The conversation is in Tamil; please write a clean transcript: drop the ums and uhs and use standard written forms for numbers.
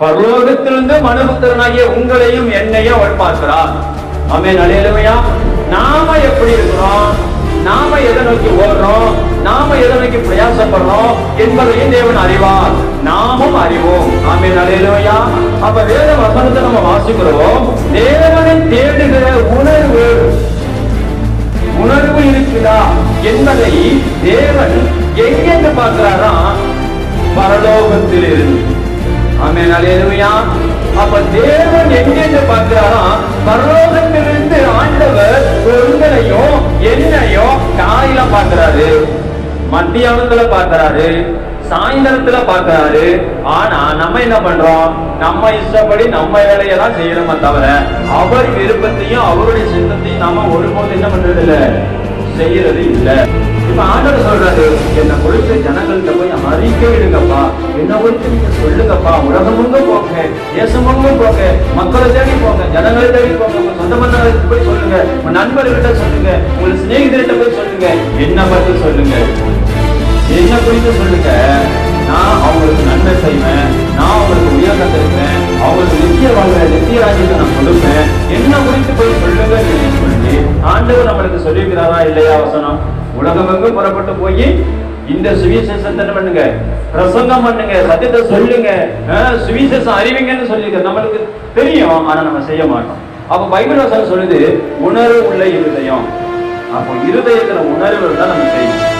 பரலோகத்திலிருந்து மனுபுத்திரனாகிய உங்களையும் என்னையும் அவள் பார்க்கிறார். ஆமென், அல்லேலூயா. நாம எப்படி இருக்கிறோம், நாம எதை நோக்கி ஓடுறோம், நாம எதை நோக்கி பிரயாசப்படுறோம் என்பதையும் தேவன் அறிவார், நாமும் அறிவோம். ஆமென், அல்லேலூயா. அப்ப வேத வசனத்தை நம்ம வாசிக்கிறோம். தேவனை தேடுகிற உணர்வு இருக்குதா என்பதை தேவன் எங்கென்று பார்க்கிறாரா? பரலோகத்தில் இருந்து. ஆமென், அல்லேலூயா. அப்ப தேவன் எங்கென்று பார்க்கிறாரா? பரலோகத்திலிருந்து ஆண்டவர் உங்களையும் என்னையும் காலையில பார்க்கிறாரு, மத்தியானத்துல பார்க்கிறாரு, சாயந்தரத்துல பார்க்கிறாரு. ஆனா நம்ம என்ன பண்றோம்? நம்ம இஷ்டப்படி நம்ம வேலையெல்லாம் செய்யறோமே தவிர அவர் விருப்பத்தையும் அவருடைய சித்தத்தையும் நாம ஒருபோது என்ன பண்றது இல்ல, செய்யறது இல்ல. இப்ப ஆண்டவர் சொல்றாரு, என்ன குறித்து ஜனங்கள்கிட்ட போய் அறிக்கை விடுங்கப்பா, என்ன குறித்து நீங்க சொல்லுங்கப்பா, உலகம் முழுக்க போங்க, தேசம் முழுக்க போங்க, மக்களை தேடி போங்க, ஜனங்களை தேடி போங்க, உங்க சொந்த மன்னர்களுக்கு போய் சொல்லுங்க, உங்க நண்பர்கிட்ட சொல்லுங்க, உங்க சிநேகிதர்கிட்ட போய் சொல்லுங்க, என்ன பத்தி சொல்லுங்க, என்ன குறித்து சொல்லுங்க. நான் அவங்களுக்கு நன்மை செய்வேன், நான் அவங்களுக்கு உயர்ந்த இருப்பேன், அவங்களுக்கு நித்திய வாழ்க்கை நித்திய ராஜ்யத்தை நான் கொடுப்பேன், என்ன குறித்து போய் சொல்லுங்க சொல்லி ஆண்டவர் நம்மளுக்கு சொல்லியிருக்கிறாரா இல்லையா? வசனம் உலகமெங்கும் புறப்பட்டு போய் இந்த சுவிசேஷத்தை பண்ணுங்க, பிரசங்கம் பண்ணுங்க, சத்தியத்தை சொல்லுங்க, சுவிசேஷம் அறிவிங்கன்னு சொல்லியிருக்க நம்மளுக்கு தெரியும். ஆனா நம்ம செய்ய மாட்டோம். அப்ப பைபிள் வசனம் சொல்லுது உணர்வு உள்ள இருதயம். அப்போ இருதயத்துல உணர்வு தான் நம்ம செய்யணும்.